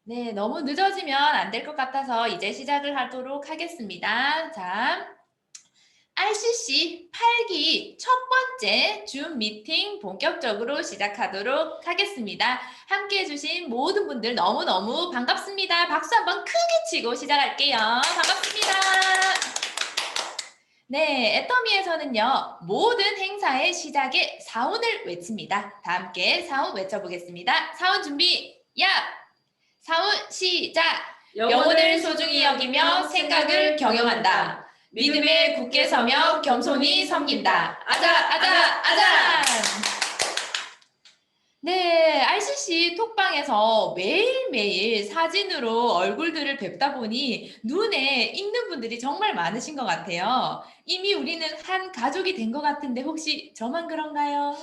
네, 너무 늦어지면 안 될 것 같아서 이제 시작을 하도록 하겠습니다. 자, RCC 8기 첫 번째 줌 미팅 본격적으로 시작하도록 하겠습니다. 함께 해주신 모든 분들 너무너무 반갑습니다. 박수 한번 크게 치고 시작할게요. 반갑습니다. 네, 애터미에서는요, 모든 행사의 시작에 사운을 외칩니다. 다 함께 사운 외쳐보겠습니다. 사운 준비, 야! 사운 시작! 영혼을 소중히 여기며 생각을 경영한다. 믿음에 굳게 서며 겸손히 섬긴다. 아자, 아자, 아자! 네, RCC 톡방에서 매일매일 사진으로 얼굴들을 뵙다 보니 눈에 익는 분들이 정말 많으신 것 같아요. 이미 우리는 한 가족이 된 것 같은데 혹시 저만 그런가요?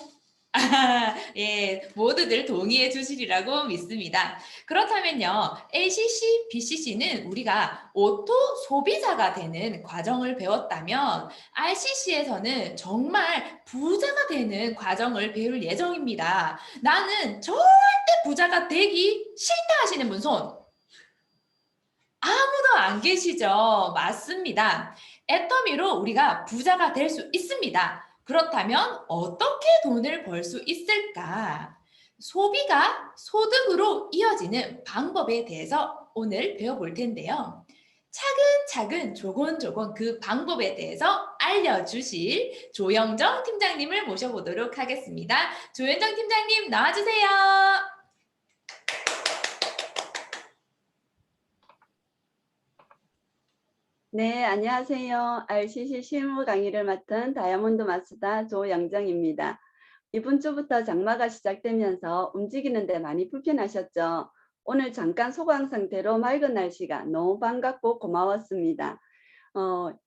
예, 모두들 동의해 주시리라고 믿습니다. 그렇다면요, ACC, BCC는 우리가 오토 소비자가 되는 과정을 배웠다면 RCC에서는 정말 부자가 되는 과정을 배울 예정입니다. 나는 절대 부자가 되기 싫다 하시는 분 손. 아무도 안 계시죠? 맞습니다. 애터미로 우리가 부자가 될 수 있습니다. 그렇다면 어떻게 돈을 벌 수 있을까? 소비가 소득으로 이어지는 방법에 대해서 오늘 배워볼 텐데요. 차근차근 조곤조곤 그 방법에 대해서 알려주실 조영정 팀장님을 모셔보도록 하겠습니다. 조영정 팀장님 나와주세요. 네, 안녕하세요. RCC 실무 강의를 맡은 다이아몬드 마스터 조영정입니다. 이번 주부터 장마가 시작되면서 움직이는데 많이 불편하셨죠? 오늘 잠깐 소강 상태로 맑은 날씨가 너무 반갑고 고마웠습니다.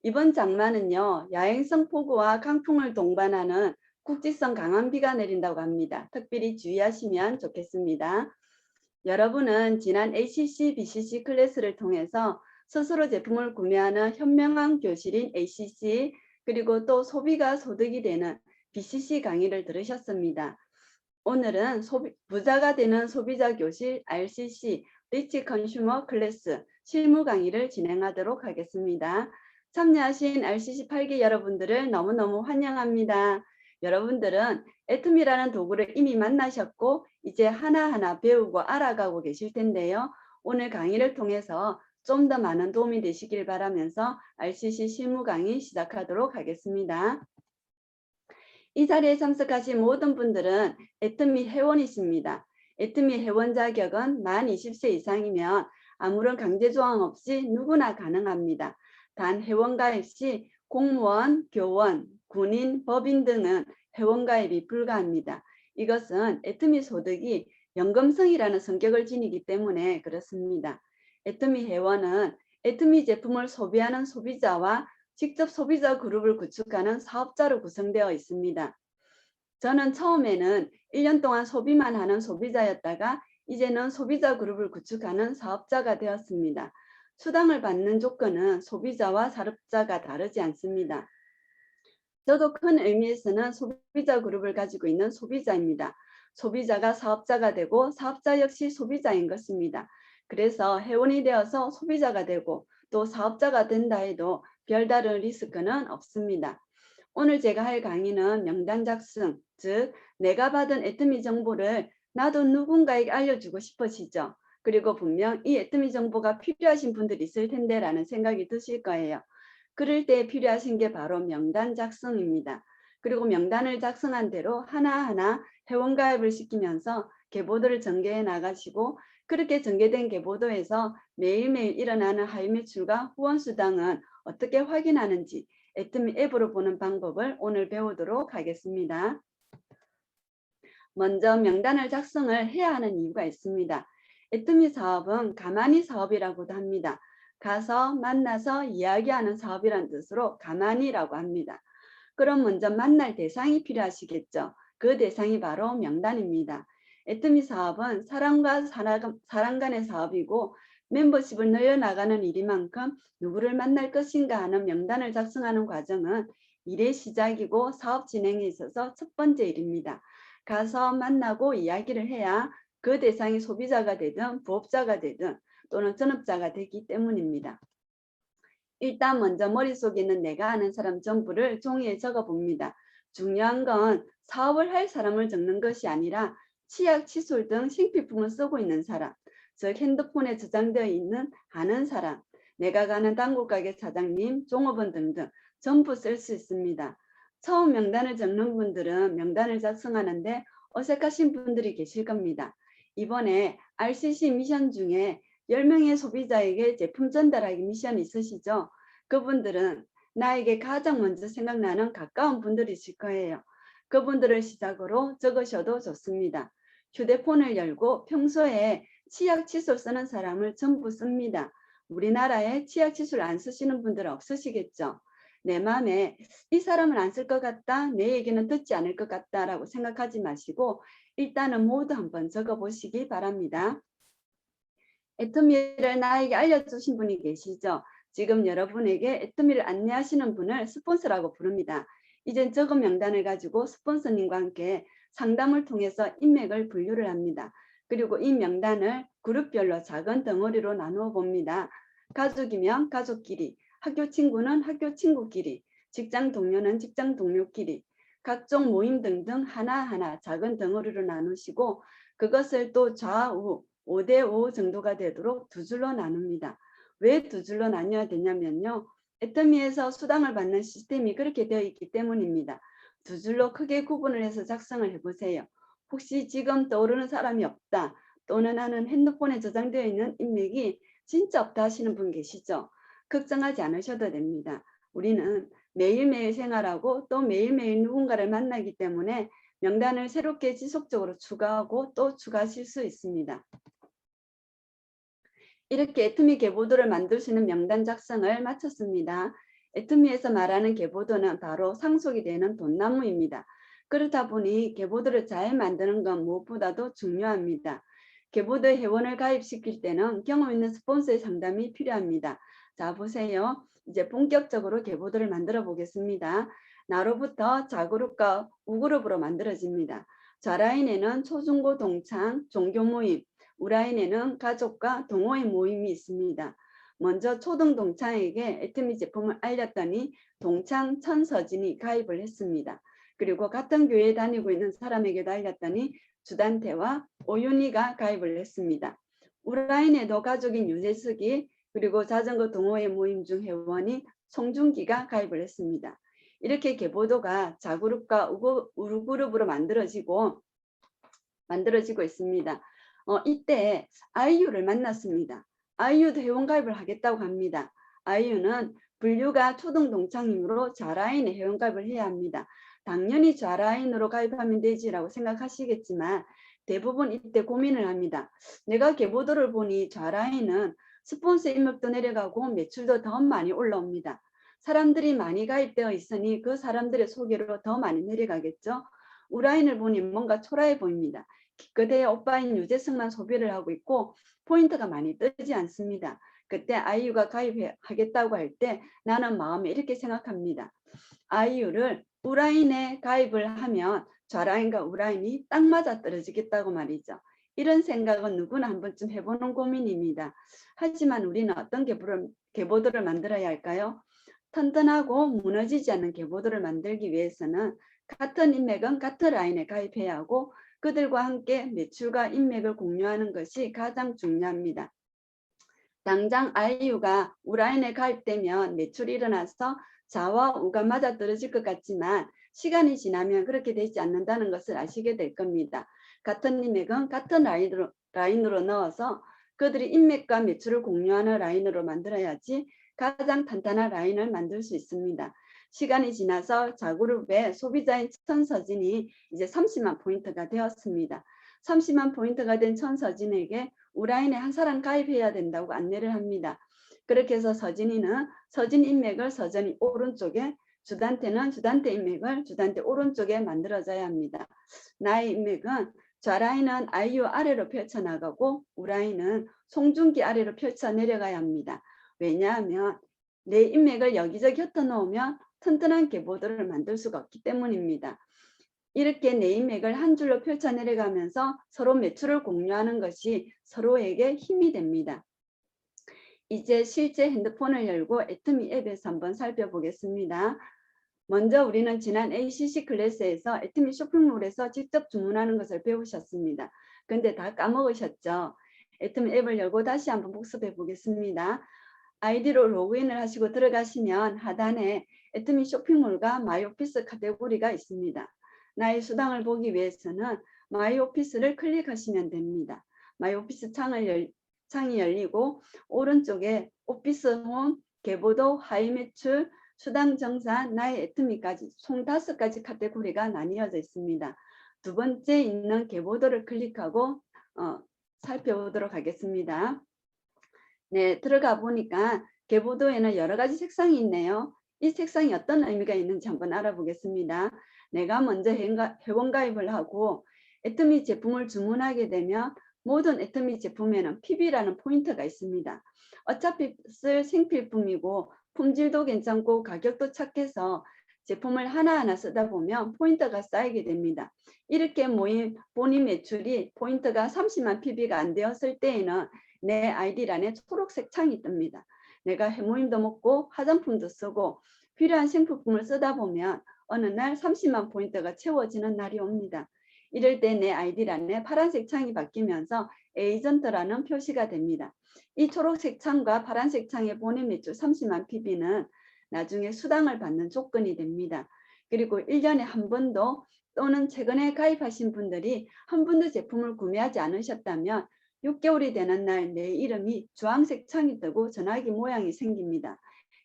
이번 장마는요, 야행성 폭우와 강풍을 동반하는 국지성 강한 비가 내린다고 합니다. 특별히 주의하시면 좋겠습니다. 여러분은 지난 ACC, BCC 클래스를 통해서 스스로 제품을 구매하는 현명한 교실인 ACC, 그리고 또 소비가 소득이 되는 BCC 강의를 들으셨습니다. 오늘은 부자가 되는 소비자 교실 RCC, 리치 컨슈머 클래스 실무 강의를 진행하도록 하겠습니다. 참여하신 RCC 8기 여러분들을 너무너무 환영합니다. 여러분들은 애텀이라는 도구를 이미 만나셨고 이제 하나하나 배우고 알아가고 계실 텐데요. 오늘 강의를 통해서 좀 더 많은 도움이 되시길 바라면서 RCC 실무 강의 시작하도록 하겠습니다. 이 자리에 참석하신 모든 분들은 애터미 회원이십니다. 애터미 회원 자격은 만 20세 이상이면 아무런 강제 조항 없이 누구나 가능합니다. 단 회원 가입 시 공무원, 교원, 군인, 법인 등은 회원 가입이 불가합니다. 이것은 애터미 소득이 연금성이라는 성격을 지니기 때문에 그렇습니다. 애터미 회원은 애터미 제품을 소비하는 소비자와 직접 소비자 그룹을 구축하는 사업자로 구성되어 있습니다. 저는 처음에는 1년 동안 소비만 하는 소비자였다가 이제는 소비자 그룹을 구축하는 사업자가 되었습니다. 수당을 받는 조건은 소비자와 사업자가 다르지 않습니다. 저도 큰 의미에서는 소비자 그룹을 가지고 있는 소비자입니다. 소비자가 사업자가 되고 사업자 역시 소비자인 것입니다. 그래서 회원이 되어서 소비자가 되고 또 사업자가 된다 해도 별다른 리스크는 없습니다. 오늘 제가 할 강의는 명단 작성, 즉 내가 받은 애터미 정보를 나도 누군가에게 알려주고 싶으시죠? 그리고 분명 이 애터미 정보가 필요하신 분들이 있을 텐데 라는 생각이 드실 거예요. 그럴 때 필요하신 게 바로 명단 작성입니다. 그리고 명단을 작성한 대로 하나하나 회원 가입을 시키면서 계보도를 전개해 나가시고 그렇게 전개된 계보도에서 매일매일 일어나는 하위 매출과 후원 수당은 어떻게 확인하는지 애터미 앱으로 보는 방법을 오늘 배우도록 하겠습니다. 먼저 명단을 작성을 해야 하는 이유가 있습니다. 애터미 사업은 가만히 사업이라고도 합니다. 가서 만나서 이야기하는 사업이란 뜻으로 가만히라고 합니다. 그럼 먼저 만날 대상이 필요하시겠죠. 그 대상이 바로 명단입니다. 애터미 사업은 사람과 사람 간의 사업이고 멤버십을 늘려나가는 일이만큼 누구를 만날 것인가 하는 명단을 작성하는 과정은 일의 시작이고 사업 진행에 있어서 첫 번째 일입니다. 가서 만나고 이야기를 해야 그 대상이 소비자가 되든 부업자가 되든 또는 전업자가 되기 때문입니다. 일단 먼저 머릿속에 있는 내가 아는 사람 전부를 종이에 적어 봅니다. 중요한 건 사업을 할 사람을 적는 것이 아니라 치약, 칫솔 등 생필품을 쓰고 있는 사람, 즉 핸드폰에 저장되어 있는 아는 사람, 내가 가는 단골가게 사장님, 종업원 등등 전부 쓸 수 있습니다. 처음 명단을 적는 분들은 명단을 작성하는데 어색하신 분들이 계실 겁니다. 이번에 RCC 미션 중에 10명의 소비자에게 제품 전달하기 미션이 있으시죠? 그분들은 나에게 가장 먼저 생각나는 가까운 분들이실 거예요. 그분들을 시작으로 적으셔도 좋습니다. 휴대폰을 열고 평소에 치약 칫솔 쓰는 사람을 전부 씁니다. 우리나라에 치약 칫솔 안 쓰시는 분들은 없으시겠죠? 내 마음에 이 사람은 안 쓸 것 같다, 내 얘기는 듣지 않을 것 같다라고 생각하지 마시고 일단은 모두 한번 적어보시기 바랍니다. 애터미를 나에게 알려주신 분이 계시죠? 지금 여러분에게 애터미를 안내하시는 분을 스폰서라고 부릅니다. 이젠 적은 명단을 가지고 스폰서님과 함께 상담을 통해서 인맥을 분류를 합니다. 그리고 이 명단을 그룹별로 작은 덩어리로 나누어 봅니다. 가족이면 가족끼리, 학교 친구는 학교 친구끼리, 직장 동료는 직장 동료끼리, 각종 모임 등등 하나하나 작은 덩어리로 나누시고 그것을 또 좌우 5대5 정도가 되도록 두 줄로 나눕니다. 왜 두 줄로 나뉘어야 되냐면요. 애터미에서 수당을 받는 시스템이 그렇게 되어 있기 때문입니다. 두 줄로 크게 구분을 해서 작성을 해보세요. 혹시 지금 떠오르는 사람이 없다 또는 나는 핸드폰에 저장되어 있는 인맥이 진짜 없다 하시는 분 계시죠? 걱정하지 않으셔도 됩니다. 우리는 매일매일 생활하고 또 매일매일 누군가를 만나기 때문에 명단을 새롭게 지속적으로 추가하고 또 추가하실 수 있습니다. 이렇게 애터미 계보도를 만들 수 있는 명단 작성을 마쳤습니다. 애터미에서 말하는 계보도는 바로 상속이 되는 돈나무입니다. 그렇다 보니 계보도를 잘 만드는 건 무엇보다도 중요합니다. 계보도 회원을 가입시킬 때는 경험 있는 스폰서의 상담이 필요합니다. 자, 보세요. 이제 본격적으로 계보도를 만들어 보겠습니다. 나로부터 자그룹과 우그룹으로 만들어집니다. 좌라인에는 초중고 동창, 종교 모임, 우라인에는 가족과 동호회 모임이 있습니다. 먼저 초등 동창에게 애터미 제품을 알렸더니 동창 천서진이 가입을 했습니다. 그리고 같은 교회에 다니고 있는 사람에게도 알렸더니 주단태와 오윤희가 가입을 했습니다. 우라인에도 가족인 유재석이 그리고 자전거 동호회 모임 중 회원인 송중기가 가입을 했습니다. 이렇게 계보도가 자그룹과 우그룹으로 만들어지고 있습니다. 이때 아이유를 만났습니다. 아이유도 회원가입을 하겠다고 합니다. 아이유는 분류가 초등 동창이므로 좌라인에 회원가입을 해야 합니다. 당연히 좌라인으로 가입하면 되지라고 생각하시겠지만 대부분 이때 고민을 합니다. 내가 계보도를 보니 좌라인은 스폰서 인맥도 내려가고 매출도 더 많이 올라옵니다. 사람들이 많이 가입되어 있으니 그 사람들의 소개로 더 많이 내려가겠죠. 우라인을 보니 뭔가 초라해 보입니다. 기껏해야 오빠인 유재석만 소비를 하고 있고 포인트가 많이 뜨지 않습니다. 그때 아이유가 가입하겠다고 할 때 나는 마음에 이렇게 생각합니다. 아이유를 우라인에 가입을 하면 좌라인과 우라인이 딱 맞아 떨어지겠다고 말이죠. 이런 생각은 누구나 한 번쯤 해보는 고민입니다. 하지만 우리는 어떤 계보도를 만들어야 할까요? 튼튼하고 무너지지 않는 계보도를 만들기 위해서는 같은 인맥은 같은 라인에 가입해야 하고 그들과 함께 매출과 인맥을 공유하는 것이 가장 중요합니다. 당장 아이유가 우라인에 가입되면 매출이 일어나서 좌와 우가 맞아떨어질 것 같지만 시간이 지나면 그렇게 되지 않는다는 것을 아시게 될 겁니다. 같은 인맥은 같은 라인으로 넣어서 그들이 인맥과 매출을 공유하는 라인으로 만들어야지 가장 탄탄한 라인을 만들 수 있습니다. 시간이 지나서 자그룹의 소비자인 천서진이 이제 30만 포인트가 되었습니다. 30만 포인트가 된 천서진에게 우라인에 한 사람 가입해야 된다고 안내를 합니다. 그렇게 해서 서진이는 서진 인맥을 서진이 오른쪽에, 주단태는 주단태 인맥을 주단태 오른쪽에 만들어져야 합니다. 나의 인맥은 좌라인은 아이유 아래로 펼쳐나가고 우라인은 송중기 아래로 펼쳐 내려가야 합니다. 왜냐하면 내 인맥을 여기저기 흩어놓으면 튼튼한 계보도를 만들 수가 없기 때문입니다. 이렇게 네임맥을 한 줄로 펼쳐 내려가면서 서로 매출을 공유하는 것이 서로에게 힘이 됩니다. 이제 실제 핸드폰을 열고 애트미 앱에서 한번 살펴보겠습니다. 먼저 우리는 지난 ACC 클래스에서 애트미 쇼핑몰에서 직접 주문하는 것을 배우셨습니다. 근데 다 까먹으셨죠? 애트미 앱을 열고 다시 한번 복습해 보겠습니다. 아이디로 로그인을 하시고 들어가시면 하단에 애트미 쇼핑몰과 마이오피스 카테고리가 있습니다. 나의 수당을 보기 위해서는 마이오피스를 클릭하시면 됩니다. 마이오피스 창이 열리고 오른쪽에 오피스 홈, 계보도, 하이 매출, 수당 정산, 나의 애트미까지 총 5가지 카테고리가 나뉘어져 있습니다. 두 번째 있는 계보도를 클릭하고 살펴보도록 하겠습니다. 네, 들어가 보니까 계보도에는 여러 가지 색상이 있네요. 이 색상이 어떤 의미가 있는지 한번 알아보겠습니다. 내가 먼저 회원 가입을 하고 애트미 제품을 주문하게 되면 모든 애트미 제품에는 PB라는 포인트가 있습니다. 어차피 쓸 생필품이고 품질도 괜찮고 가격도 착해서 제품을 하나하나 쓰다 보면 포인트가 쌓이게 됩니다. 이렇게 모인 본인 매출이 포인트가 30만 PB가 안 되었을 때에는 내 아이디란에 초록색 창이 뜹니다. 내가 해모임도 먹고 화장품도 쓰고 필요한 생필품을 쓰다 보면 어느 날 30만 포인트가 채워지는 날이 옵니다. 이럴 때 내 아이디란에 파란색 창이 바뀌면서 에이전트라는 표시가 됩니다. 이 초록색 창과 파란색 창의 본인 매출 30만 PB는 나중에 수당을 받는 조건이 됩니다. 그리고 1년에 한 번도 또는 최근에 가입하신 분들이 한 번도 제품을 구매하지 않으셨다면 6개월이 되는 날 내 이름이 주황색 창이 뜨고 전화기 모양이 생깁니다.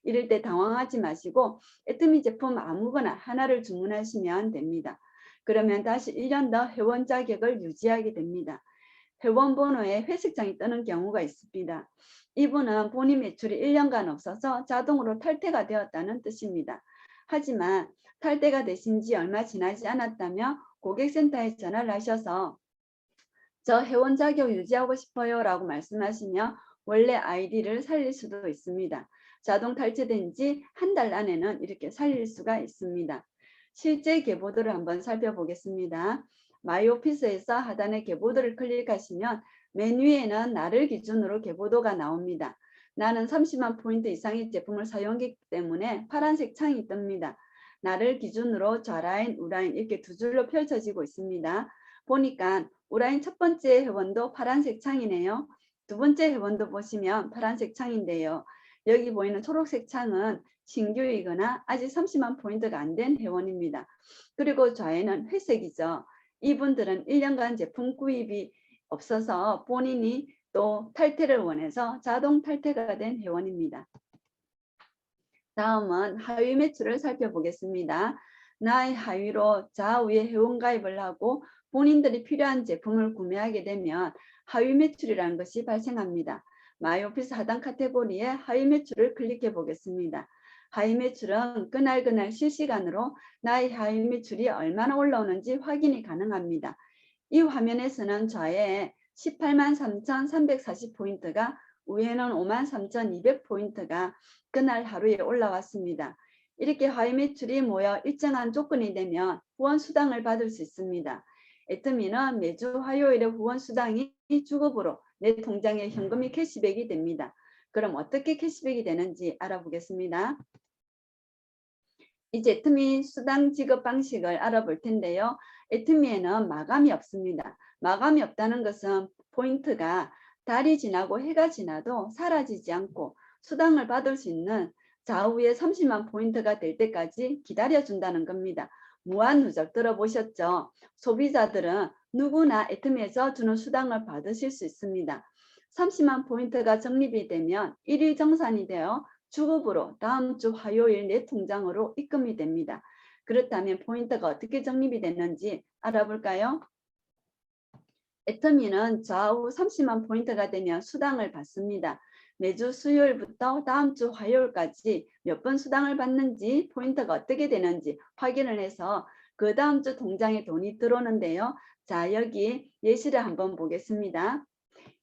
이럴 때 당황하지 마시고 애트미 제품 아무거나 하나를 주문하시면 됩니다. 그러면 다시 1년 더 회원 자격을 유지하게 됩니다. 회원 번호에 회색창이 뜨는 경우가 있습니다. 이분은 본인 매출이 1년간 없어서 자동으로 탈퇴가 되었다는 뜻입니다. 하지만 탈퇴가 되신 지 얼마 지나지 않았다면 고객센터에 전화를 하셔서 저 회원 자격 유지하고 싶어요 라고 말씀하시면 원래 아이디를 살릴 수도 있습니다. 자동 탈퇴된 지 한 달 안에는 이렇게 살릴 수가 있습니다. 실제 계보도를 한번 살펴보겠습니다. 마이오피스에서 하단에 계보도를 클릭하시면 맨 위에는 나를 기준으로 계보도가 나옵니다. 나는 30만 포인트 이상의 제품을 사용했기 때문에 파란색 창이 뜹니다. 나를 기준으로 좌라인, 우라인 이렇게 두 줄로 펼쳐지고 있습니다. 보니까 우라인 첫 번째 회원도 파란색 창이네요. 두 번째 회원도 보시면 파란색 창인데요. 여기 보이는 초록색 창은 신규이거나 아직 30만 포인트가 안 된 회원입니다. 그리고 좌에는 회색이죠. 이분들은 1년간 제품 구입이 없어서 본인이 또 탈퇴를 원해서 자동 탈퇴가 된 회원입니다. 다음은 하위 매출을 살펴보겠습니다. 나의 하위로 좌우에 회원 가입을 하고 본인들이 필요한 제품을 구매하게 되면 하위 매출이라는 것이 발생합니다. 마이오피스 하단 카테고리에 하위 매출을 클릭해 보겠습니다. 하위 매출은 그날 실시간으로 나의 하위 매출이 얼마나 올라오는지 확인이 가능합니다. 이 화면에서는 좌에 18만 3,340포인트가 위에는 53,200포인트가 그날 하루에 올라왔습니다. 이렇게 하위 매출이 모여 일정한 조건이 되면 후원 수당을 받을 수 있습니다. 애트미는 매주 화요일에 후원 수당이 주급으로 내 통장에 현금이 캐시백이 됩니다. 그럼 어떻게 캐시백이 되는지 알아보겠습니다. 이제 애트미 수당 지급 방식을 알아볼 텐데요. 애트미에는 마감이 없습니다. 마감이 없다는 것은 포인트가 달이 지나고 해가 지나도 사라지지 않고 수당을 받을 수 있는 좌우에 30만 포인트가 될 때까지 기다려준다는 겁니다. 무한 누적 들어보셨죠? 소비자들은 누구나 애트미에서 주는 수당을 받으실 수 있습니다. 30만 포인트가 적립이 되면 1일 정산이 되어 주급으로 다음 주 화요일 내 통장으로 입금이 됩니다. 그렇다면 포인트가 어떻게 적립이 됐는지 알아볼까요? 애터미는 좌우 30만 포인트가 되면 수당을 받습니다. 매주 수요일부터 다음 주 화요일까지 몇 번 수당을 받는지 포인트가 어떻게 되는지 확인을 해서 그 다음 주 통장에 돈이 들어오는데요. 자, 여기 예시를 한번 보겠습니다.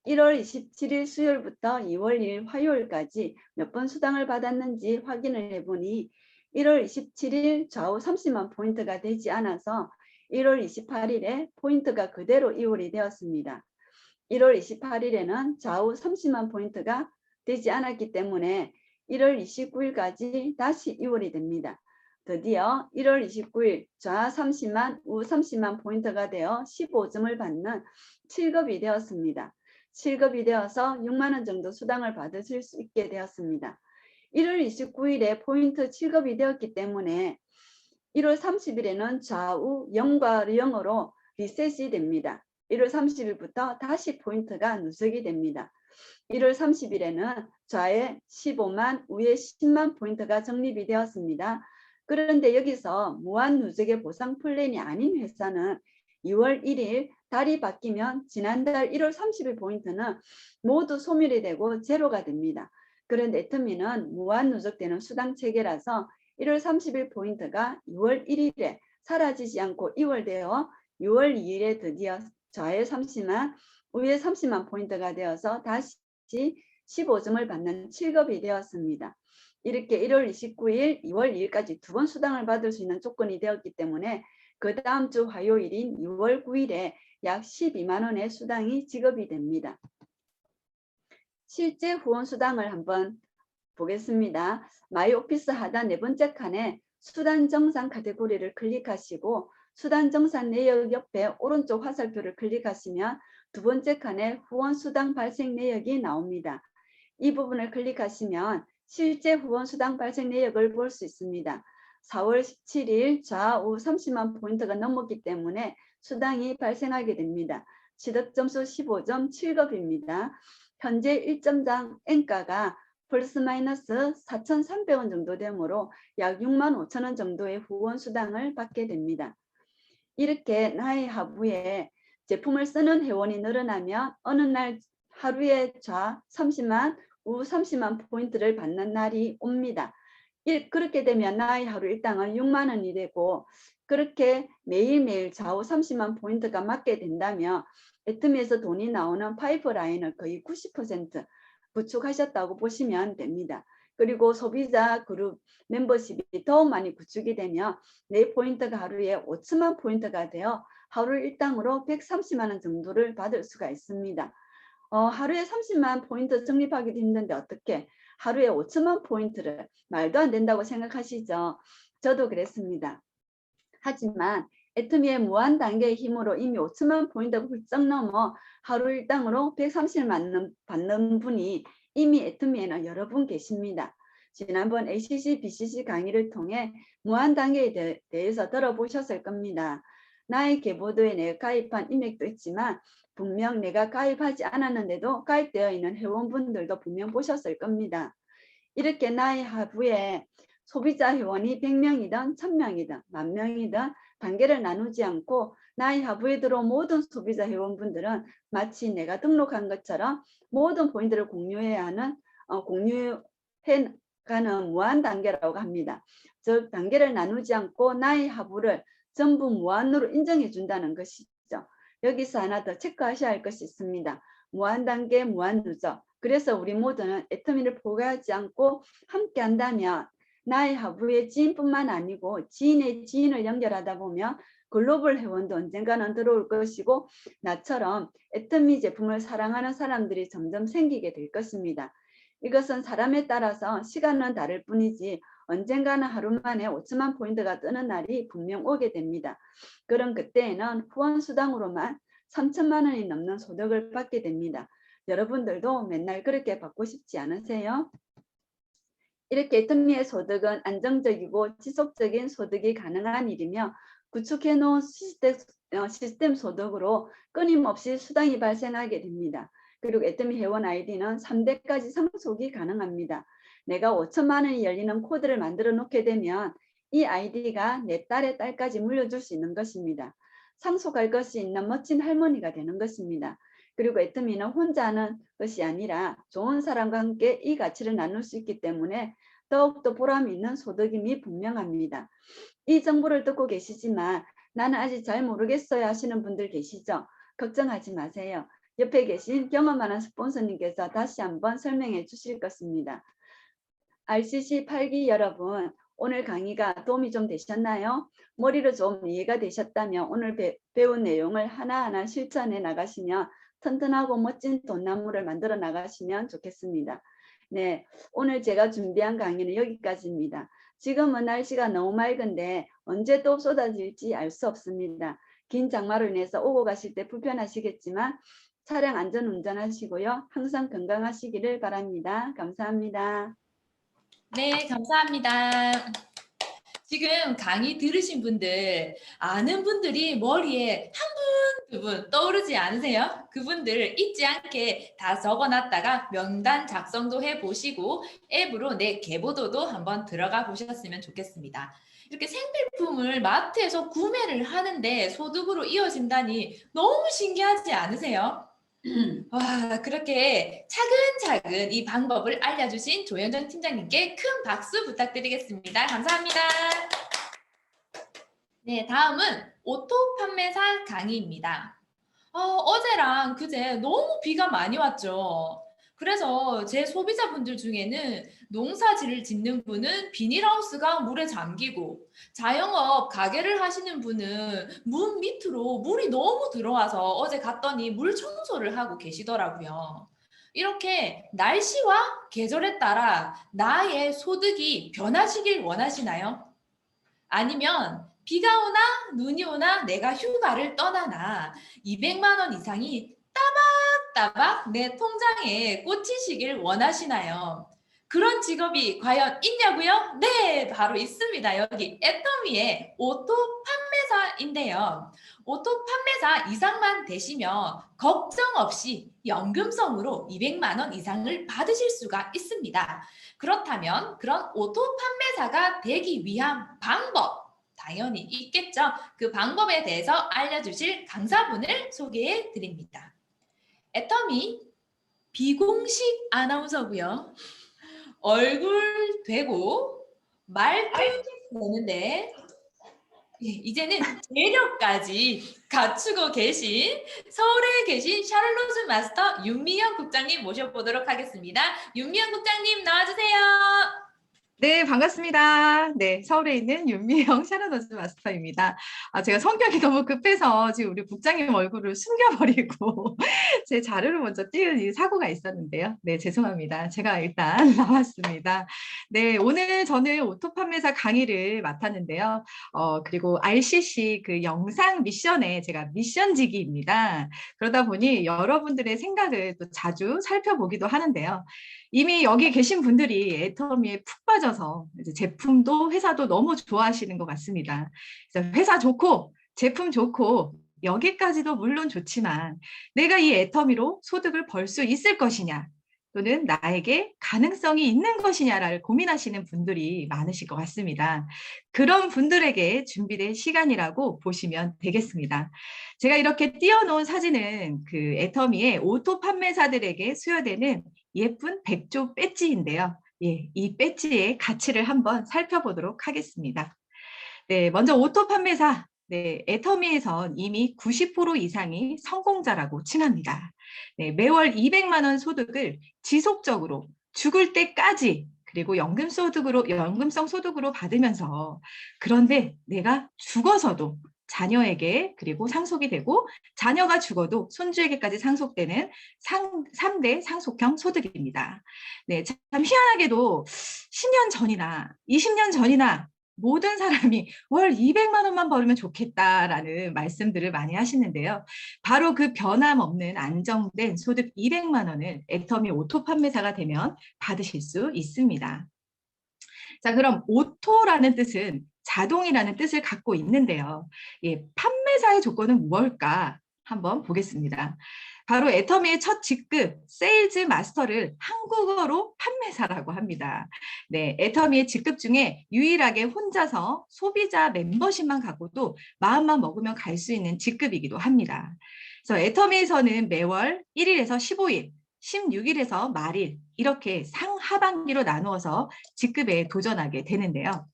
1월 27일 수요일부터 2월 1일 화요일까지 몇 번 수당을 받았는지 확인을 해보니 1월 27일 좌우 30만 포인트가 되지 않아서 1월 28일에 포인트가 그대로 이월이 되었습니다. 1월 28일에는 좌우 30만 포인트가 되지 않았기 때문에 1월 29일까지 다시 이월이 됩니다. 드디어 1월 29일 좌 30만, 우 30만 포인트가 되어 15점을 받는 7급이 되었습니다. 7급이 되어서 6만 원 정도 수당을 받으실 수 있게 되었습니다. 1월 29일에 포인트 7급이 되었기 때문에 1월 30일에는 좌우 0과 0으로 리셋이 됩니다. 1월 30일부터 다시 포인트가 누적이 됩니다. 1월 30일에는 좌에 15만, 우에 10만 포인트가 적립이 되었습니다. 그런데 여기서 무한 누적의 보상 플랜이 아닌 회사는 2월 1일 달이 바뀌면 지난달 1월 30일 포인트는 모두 소멸이 되고 제로가 됩니다. 그런데 애터미는 무한 누적되는 수당 체계라서 1월 30일 포인트가 2월 1일에 사라지지 않고 이월되어 6월 2일에 드디어 좌에 30만, 우에 30만 포인트가 되어서 다시 15점을 받는 7급이 되었습니다. 이렇게 1월 29일, 2월 2일까지 두 번 수당을 받을 수 있는 조건이 되었기 때문에 그 다음 주 화요일인 6월 9일에 약 12만 원의 수당이 지급이 됩니다. 실제 후원 수당을 한번 보겠습니다. 마이 오피스 하단 네 번째 칸에 수단 정산 카테고리를 클릭하시고 수단 정산 내역 옆에 오른쪽 화살표를 클릭하시면 두 번째 칸에 후원 수당 발생 내역이 나옵니다. 이 부분을 클릭하시면 실제 후원 수당 발생 내역을 볼 수 있습니다. 4월 17일 좌우 30만 포인트가 넘었기 때문에 수당이 발생하게 됩니다. 취득 점수 15점 7급입니다. 현재 1점당 N가가 플러스 마이너스 4,300원 정도 되므로 약 6만 5천 원 정도의 후원 수당을 받게 됩니다. 이렇게 나의 하부에 제품을 쓰는 회원이 늘어나면 어느 날 하루에 좌 30만, 우 30만 포인트를 받는 날이 옵니다. 그렇게 되면 나의 하루 일당은 6만 원이 되고 그렇게 매일매일 좌우 30만 포인트가 맞게 된다면 애터미에서 돈이 나오는 파이프라인을 거의 90% 구축하셨다고 보시면 됩니다. 그리고 소비자 그룹 멤버십이 더욱 많이 구축이 되면 내 포인트가 하루에 5천만 포인트가 되어 하루 일당으로 130만 원 정도를 받을 수가 있습니다. 하루에 30만 포인트 적립하기도 힘든데 어떻게 하루에 5천만 포인트를 말도 안 된다고 생각하시죠? 저도 그랬습니다. 하지만 애터미의 무한 단계의 힘으로 이미 5천만 포인트가 훌쩍 넘어 하루 일당으로 130만 받는 분이 이미 애터미에는 여러 분 계십니다. 지난번 ACC, BCC 강의를 통해 무한 단계에 대해서 들어보셨을 겁니다. 나의 계보도에 내가 가입한 인맥도 있지만 분명 내가 가입하지 않았는데도 가입되어 있는 회원분들도 분명 보셨을 겁니다. 이렇게 나의 하부에 소비자 회원이 100명이든 1000명이든 10,000명이든 단계를 나누지 않고 나의 하부에 들어온 모든 소비자 회원분들은 마치 내가 등록한 것처럼 모든 포인트를 공유해야 하는 공유해가는 무한 단계라고 합니다. 즉 단계를 나누지 않고 나의 하부를 전부 무한으로 인정해 준다는 것이죠. 여기서 하나 더 체크하셔야 할 것이 있습니다. 무한 단계, 무한 누적. 그래서 우리 모두는 애터미를 포기하지 않고 함께 한다면 나의 하부의 지인뿐만 아니고 지인의 지인을 연결하다 보면 글로벌 회원도 언젠가는 들어올 것이고 나처럼 애터미 제품을 사랑하는 사람들이 점점 생기게 될 것입니다. 이것은 사람에 따라서 시간은 다를 뿐이지 언젠가는 하루 만에 5천만 포인트가 뜨는 날이 분명 오게 됩니다. 그럼 그때에는 후원 수당으로만 3천만 원이 넘는 소득을 받게 됩니다. 여러분들도 맨날 그렇게 받고 싶지 않으세요? 이렇게 애터미의 소득은 안정적이고 지속적인 소득이 가능한 일이며 구축해 놓은 시스템 소득으로 끊임없이 수당이 발생하게 됩니다. 그리고 애터미 회원 아이디는 3대까지 상속이 가능합니다. 내가 5천만 원이 열리는 코드를 만들어 놓게 되면 이 아이디가 내 딸의 딸까지 물려줄 수 있는 것입니다. 상속할 것이 있는 멋진 할머니가 되는 것입니다. 그리고 애터미는 혼자 하는 것이 아니라 좋은 사람과 함께 이 가치를 나눌 수 있기 때문에 더욱더 보람 있는 소득임이 분명합니다. 이 정보를 듣고 계시지만 나는 아직 잘 모르겠어요 하시는 분들 계시죠? 걱정하지 마세요. 옆에 계신 경험 많은 스폰서님께서 다시 한번 설명해 주실 것입니다. RCC 8기 여러분, 오늘 강의가 도움이 좀 되셨나요? 머리로 좀 이해가 되셨다면 오늘 배운 내용을 하나하나 실천해 나가시면 튼튼하고 멋진 돈나무를 만들어 나가시면 좋겠습니다. 네, 오늘 제가 준비한 강의는 여기까지입니다. 지금은 날씨가 너무 맑은데 언제 또 쏟아질지 알 수 없습니다. 긴 장마로 인해서 오고 가실 때 불편하시겠지만 차량 안전 운전하시고요. 항상 건강하시기를 바랍니다. 감사합니다. 네, 감사합니다. 지금 강의 들으신 분들, 아는 분들이 머리에 한 분, 두 분 떠오르지 않으세요? 그분들 잊지 않게 다 적어놨다가 명단 작성도 해보시고 앱으로 내 계보도도 한번 들어가 보셨으면 좋겠습니다. 이렇게 생필품을 마트에서 구매를 하는데 소득으로 이어진다니 너무 신기하지 않으세요? 와, 그렇게 차근차근 이 방법을 알려주신 조현정 팀장님께 큰 박수 부탁드리겠습니다. 감사합니다. 네, 다음은 오토 판매사 강의입니다. 어제랑 그제 너무 비가 많이 왔죠. 그래서 제 소비자분들 중에는 농사지를 짓는 분은 비닐하우스가 물에 잠기고 자영업 가게를 하시는 분은 문 밑으로 물이 너무 들어와서 어제 갔더니 물 청소를 하고 계시더라고요. 이렇게 날씨와 계절에 따라 나의 소득이 변하시길 원하시나요? 아니면 비가 오나 눈이 오나 내가 휴가를 떠나나 200만 원 이상이 따박따박 내 통장에 꽂히시길 원하시나요? 그런 직업이 과연 있냐고요? 네, 바로 있습니다. 여기 애터미의 오토 판매사인데요. 오토 판매사 이상만 되시면 걱정 없이 연금성으로 200만 원 이상을 받으실 수가 있습니다. 그렇다면 그런 오토 판매사가 되기 위한 방법 당연히 있겠죠. 그 방법에 대해서 알려주실 강사분을 소개해 드립니다. 애터미 비공식 아나운서고요. 얼굴 되고 말도 되는데 이제는 재력까지 갖추고 계신 서울에 계신 샤를로즈 마스터 윤미영 국장님 모셔보도록 하겠습니다. 윤미영 국장님 나와주세요. 네, 반갑습니다. 네, 서울에 있는 윤미영 샤르노즈 마스터입니다. 제가 성격이 너무 급해서 지금 우리 국장님 얼굴을 숨겨버리고 제 자료를 먼저 띄운 이 사고가 있었는데요. 네, 죄송합니다. 제가 일단 나왔습니다. 네, 오늘 저는 오토 판매사 강의를 맡았는데요. 그리고 RCC 그 영상 미션에 제가 미션지기입니다. 그러다 보니 여러분들의 생각을 또 자주 살펴보기도 하는데요. 이미 여기 계신 분들이 애터미에 푹 빠져서 이제 제품도 회사도 너무 좋아하시는 것 같습니다. 그래서 회사 좋고 제품 좋고 여기까지도 물론 좋지만 내가 이 애터미로 소득을 벌 수 있을 것이냐 또는 나에게 가능성이 있는 것이냐를 고민하시는 분들이 많으실 것 같습니다. 그런 분들에게 준비된 시간이라고 보시면 되겠습니다. 제가 이렇게 띄워놓은 사진은 그 애터미의 오토 판매사들에게 수여되는 예쁜 백조 배지인데요. 예, 이 배지의 가치를 한번 살펴보도록 하겠습니다. 네, 먼저 오토 판매사. 네, 애터미에선 이미 90% 이상이 성공자라고 칭합니다. 네, 매월 200만 원 소득을 지속적으로 죽을 때까지 그리고 연금성 소득으로 받으면서 그런데 내가 죽어서도 자녀에게 그리고 상속이 되고 자녀가 죽어도 손주에게까지 상속되는 3대 상속형 소득입니다. 네, 참 희한하게도 10년 전이나 20년 전이나 모든 사람이 월 200만 원만 벌으면 좋겠다라는 말씀들을 많이 하시는데요. 바로 그 변함없는 안정된 소득 200만 원을 애터미 오토 판매사가 되면 받으실 수 있습니다. 자, 그럼 오토라는 뜻은 자동이라는 뜻을 갖고 있는데요. 예, 판매사의 조건은 무엇일까? 한번 보겠습니다. 바로 애터미의 첫 직급 세일즈 마스터를 한국어로 판매사라고 합니다. 네, 애터미의 직급 중에 유일하게 혼자서 소비자 멤버십만 갖고도 마음만 먹으면 갈 수 있는 직급이기도 합니다. 그래서 애터미에서는 매월 1일에서 15일, 16일에서 말일 이렇게 상하반기로 나누어서 직급에 도전하게 되는데요.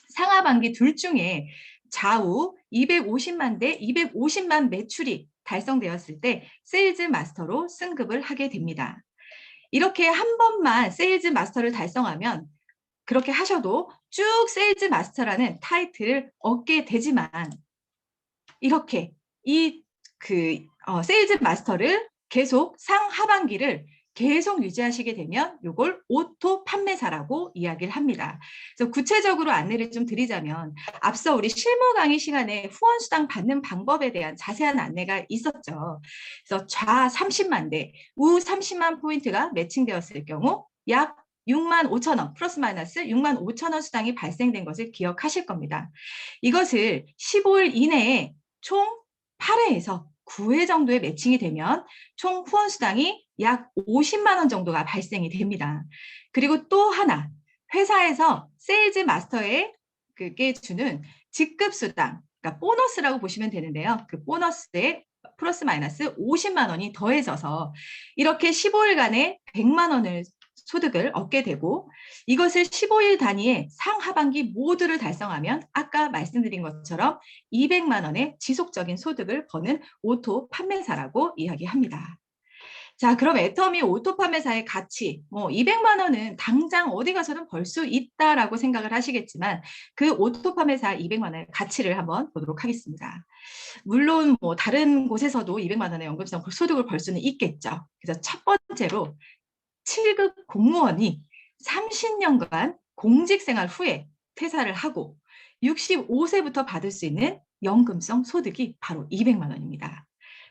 상하반기 둘 중에 좌우 250만 대 250만 매출이 달성되었을 때 세일즈 마스터로 승급을 하게 됩니다. 이렇게 한 번만 세일즈 마스터를 달성하면 그렇게 하셔도 쭉 세일즈 마스터라는 타이틀을 얻게 되지만 이렇게 세일즈 마스터를 계속 상하반기를 계속 유지하시게 되면 이걸 오토 판매사라고 이야기를 합니다. 그래서 구체적으로 안내를 좀 드리자면 앞서 우리 실무 강의 시간에 후원수당 받는 방법에 대한 자세한 안내가 있었죠. 그래서 좌 30만 대, 우 30만 포인트가 매칭되었을 경우 약 6만 5천 원, 플러스 마이너스 6만 5천 원 수당이 발생된 것을 기억하실 겁니다. 이것을 15일 이내에 총 8회에서 9회 정도의 매칭이 되면 총 후원 수당이 약 50만 원 정도가 발생이 됩니다. 그리고 또 하나, 회사에서 세일즈 마스터에 그게 주는 직급 수당, 그러니까 보너스라고 보시면 되는데요. 그 보너스에 플러스 마이너스 50만 원이 더해져서 이렇게 15일간에 100만 원을 소득을 얻게 되고 이것을 15일 단위의 상하반기 모두를 달성하면 아까 말씀드린 것처럼 200만 원의 지속적인 소득을 버는 오토 판매사라고 이야기합니다. 자, 그럼 애터미 오토 판매사의 가치, 200만 원은 당장 어디 가서든 벌 수 있다라고 생각을 하시겠지만 그 오토 판매사 200만 원의 가치를 한번 보도록 하겠습니다. 물론 다른 곳에서도 200만 원의 연금성 소득을 벌 수는 있겠죠. 그래서 첫 번째로 7급 공무원이 30년간 공직생활 후에 퇴사를 하고 65세부터 받을 수 있는 연금성 소득이 바로 200만 원입니다.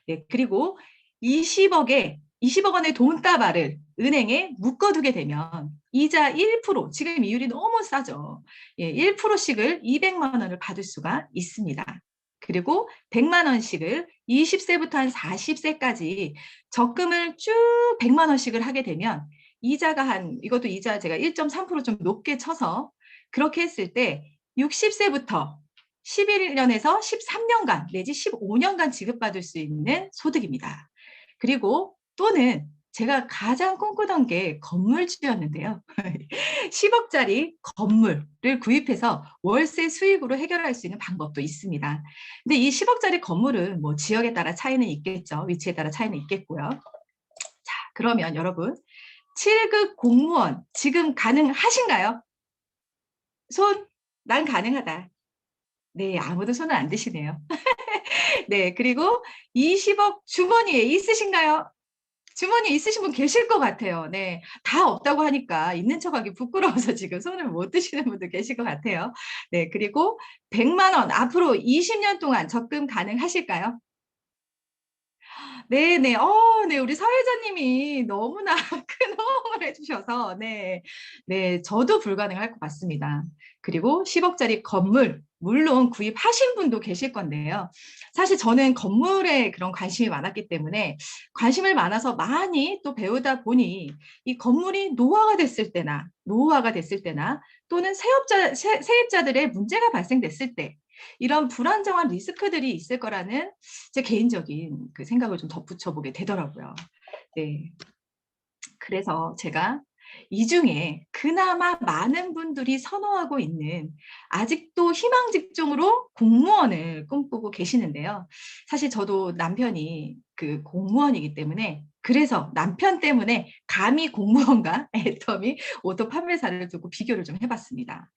네, 그리고 20억 원의 돈다발을 은행에 묶어두게 되면 이자 1%, 지금 이율이 너무 싸죠. 1%씩을 200만 원을 받을 수가 있습니다. 그리고 100만 원씩을 20세부터 한 40세까지 적금을 쭉 100만 원씩을 하게 되면 이자가 이것도 이자 제가 1.3% 좀 높게 쳐서 그렇게 했을 때 60세부터 11년에서 13년간 내지 15년간 지급받을 수 있는 소득입니다. 그리고 또는 제가 가장 꿈꾸던 게 건물주였는데요. 10억짜리 건물을 구입해서 월세 수익으로 해결할 수 있는 방법도 있습니다. 근데 이 10억짜리 건물은 지역에 따라 차이는 있겠죠. 위치에 따라 차이는 있겠고요. 자, 그러면 여러분 7급 공무원 지금 가능하신가요? 난 가능하다. 네, 아무도 손을 안 드시네요. 네, 그리고 20억 주머니에 있으신가요? 주머니에 있으신 분 계실 것 같아요. 네, 다 없다고 하니까 있는 척하기 부끄러워서 지금 손을 못 드시는 분도 계실 것 같아요. 네, 그리고 100만 원 앞으로 20년 동안 적금 가능하실까요? 네, 네. 네, 우리 사회자님이 너무나 큰 호응을 해주셔서, 네, 네, 저도 불가능할 것 같습니다. 그리고 10억짜리 건물, 물론 구입하신 분도 계실 건데요. 사실 저는 건물에 그런 관심이 많았기 때문에 관심을 많아서 많이 또 배우다 보니 이 건물이 노후화가 됐을 때나 또는 세입자들의 문제가 발생됐을 때 이런 불안정한 리스크들이 있을 거라는 제 개인적인 그 생각을 좀 덧붙여 보게 되더라고요. 네. 그래서 제가 이 중에 그나마 많은 분들이 선호하고 있는 아직도 희망 직종으로 공무원을 꿈꾸고 계시는데요. 사실 저도 남편이 그 공무원이기 때문에 그래서 남편 때문에 감히 공무원과 애터미 오토 판매사를 두고 비교를 좀 해봤습니다.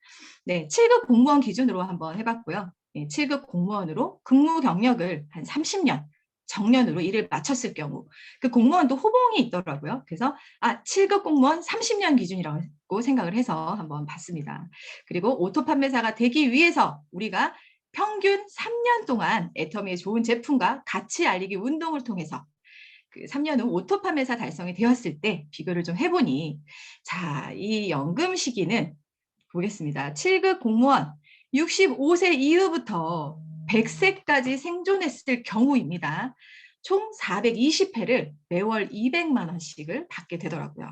네, 7급 공무원 기준으로 한번 해봤고요. 네, 7급 공무원으로 근무 경력을 한 30년 정년으로 일을 마쳤을 경우 그 공무원도 호봉이 있더라고요. 그래서 7급 공무원 30년 기준이라고 생각을 해서 한번 봤습니다. 그리고 오토 판매사가 되기 위해서 우리가 평균 3년 동안 애터미의 좋은 제품과 가치 알리기 운동을 통해서 그 3년 후 오토 판매사 달성이 되었을 때 비교를 좀 해보니 자, 이 연금 시기는 보겠습니다. 7급 공무원 65세 이후부터 100세까지 생존했을 경우입니다. 총 420회를 매월 200만 원씩을 받게 되더라고요.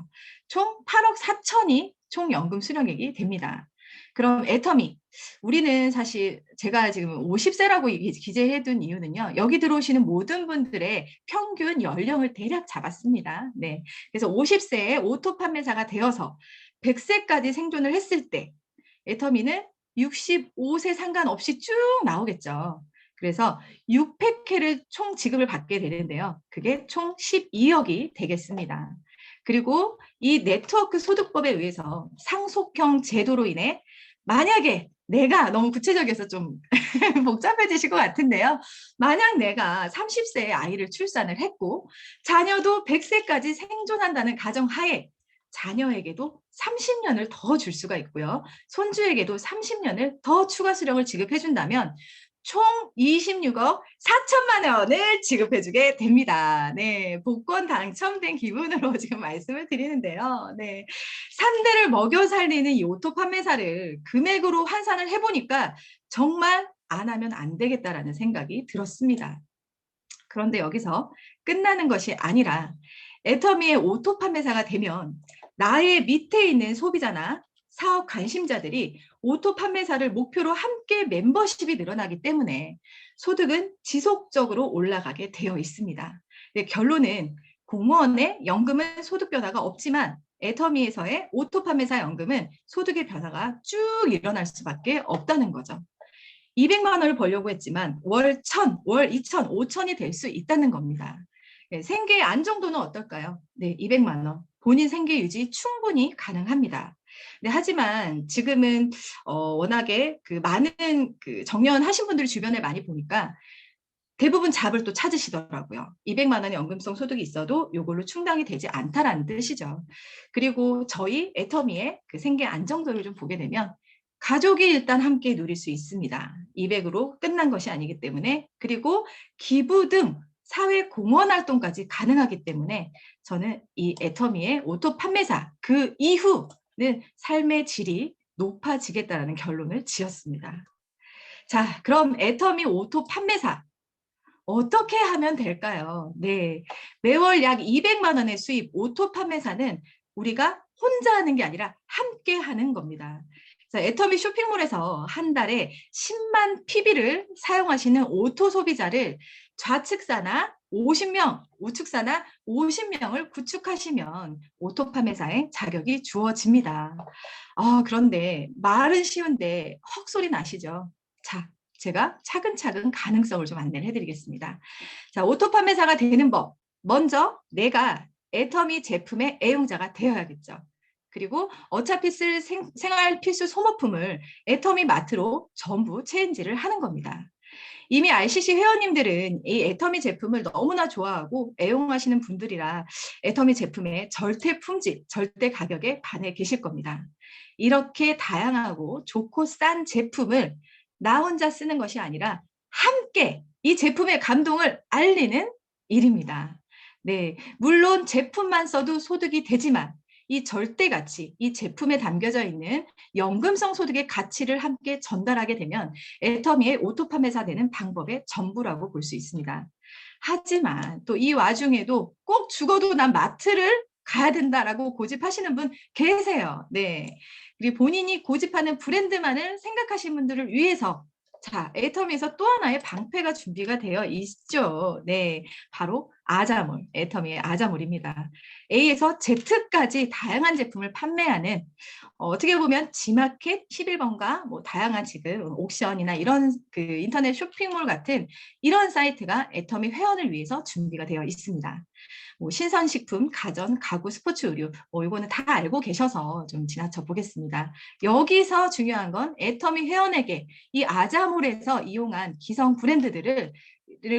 총 8억 4천이 총 연금 수령액이 됩니다. 그럼 애터미, 우리는 사실 제가 지금 50세라고 기재해둔 이유는요. 여기 들어오시는 모든 분들의 평균 연령을 대략 잡았습니다. 네, 그래서 50세에 오토 판매사가 되어서 100세까지 생존을 했을 때 애터미는 65세 상관없이 쭉 나오겠죠. 그래서 600회를 총 지급을 받게 되는데요. 그게 총 12억이 되겠습니다. 그리고 이 네트워크 소득법에 의해서 상속형 제도로 인해 만약에 내가 너무 구체적이어서 좀 복잡해지실 것 같은데요. 만약 내가 30세에 아이를 출산을 했고 자녀도 100세까지 생존한다는 가정하에 자녀에게도 30년을 더 줄 수가 있고요. 손주에게도 30년을 더 추가 수령을 지급해 준다면 총 26억 4천만 원을 지급해주게 됩니다. 네, 복권 당첨된 기분으로 지금 말씀을 드리는데요. 네, 3대를 먹여 살리는 이 오토 판매사를 금액으로 환산을 해보니까 정말 안 하면 안 되겠다라는 생각이 들었습니다. 그런데 여기서 끝나는 것이 아니라 애터미의 오토 판매사가 되면 나의 밑에 있는 소비자나 사업 관심자들이 오토 판매사를 목표로 함께 멤버십이 늘어나기 때문에 소득은 지속적으로 올라가게 되어 있습니다. 네, 결론은 공무원의 연금은 소득 변화가 없지만 애터미에서의 오토 판매사 연금은 소득의 변화가 쭉 일어날 수밖에 없다는 거죠. 200만 원을 벌려고 했지만 월 1,000, 월 2,000, 5,000이 될 수 있다는 겁니다. 네, 생계 안정도는 어떨까요? 네, 200만 원. 본인 생계 유지 충분히 가능합니다. 네, 하지만 지금은 워낙에 많은 정년하신 분들이 주변에 많이 보니까 대부분 잡을 또 찾으시더라고요. 200만 원의 연금성 소득이 있어도 이걸로 충당이 되지 않다라는 뜻이죠. 그리고 저희 애터미의 생계 안정도를 좀 보게 되면 가족이 일단 함께 누릴 수 있습니다. 200으로 끝난 것이 아니기 때문에. 그리고 기부 등 사회 공헌 활동까지 가능하기 때문에 저는 이 애터미의 오토 판매사 그 이후는 삶의 질이 높아지겠다라는 결론을 지었습니다. 자, 그럼 애터미 오토 판매사 어떻게 하면 될까요? 네, 매월 약 200만 원의 수입 오토 판매사는 우리가 혼자 하는 게 아니라 함께 하는 겁니다. 자, 애터미 쇼핑몰에서 한 달에 10만 PB를 사용하시는 오토 소비자를 좌측사나 50명, 우측사나 50명을 구축하시면 오토 판매사의 자격이 주어집니다. 그런데 말은 쉬운데 헛소리 나시죠? 자, 제가 차근차근 가능성을 좀 안내를 해드리겠습니다. 자, 오토 판매사가 되는 법. 먼저 내가 애터미 제품의 애용자가 되어야겠죠. 그리고 어차피 쓸 생활 필수 소모품을 애터미 마트로 전부 체인지를 하는 겁니다. 이미 RCC 회원님들은 이 애터미 제품을 너무나 좋아하고 애용하시는 분들이라 애터미 제품의 절대 품질, 절대 가격에 반해 계실 겁니다. 이렇게 다양하고 좋고 싼 제품을 나 혼자 쓰는 것이 아니라 함께 이 제품의 감동을 알리는 일입니다. 네, 물론 제품만 써도 소득이 되지만 이 절대 가치, 이 제품에 담겨져 있는 연금성 소득의 가치를 함께 전달하게 되면 애터미의 오토 판매사 되는 방법의 전부라고 볼 수 있습니다. 하지만 또 이 와중에도 꼭 죽어도 난 마트를 가야 된다라고 고집하시는 분 계세요. 네. 그리고 본인이 고집하는 브랜드만을 생각하시는 분들을 위해서 자, 애터미에서 또 하나의 방패가 준비가 되어 있죠. 네, 바로 아자몰, 애터미의 아자몰입니다. A에서 Z까지 다양한 제품을 판매하는 어떻게 보면 G마켓 11번가 뭐 다양한 지금 옥션이나 이런 인터넷 쇼핑몰 같은 이런 사이트가 애터미 회원을 위해서 준비가 되어 있습니다. 뭐 신선식품, 가전, 가구, 스포츠 의류 이거는 다 알고 계셔서 좀 지나쳐 보겠습니다. 여기서 중요한 건 애터미 회원에게 이 아자몰에서 이용한 기성 브랜드들을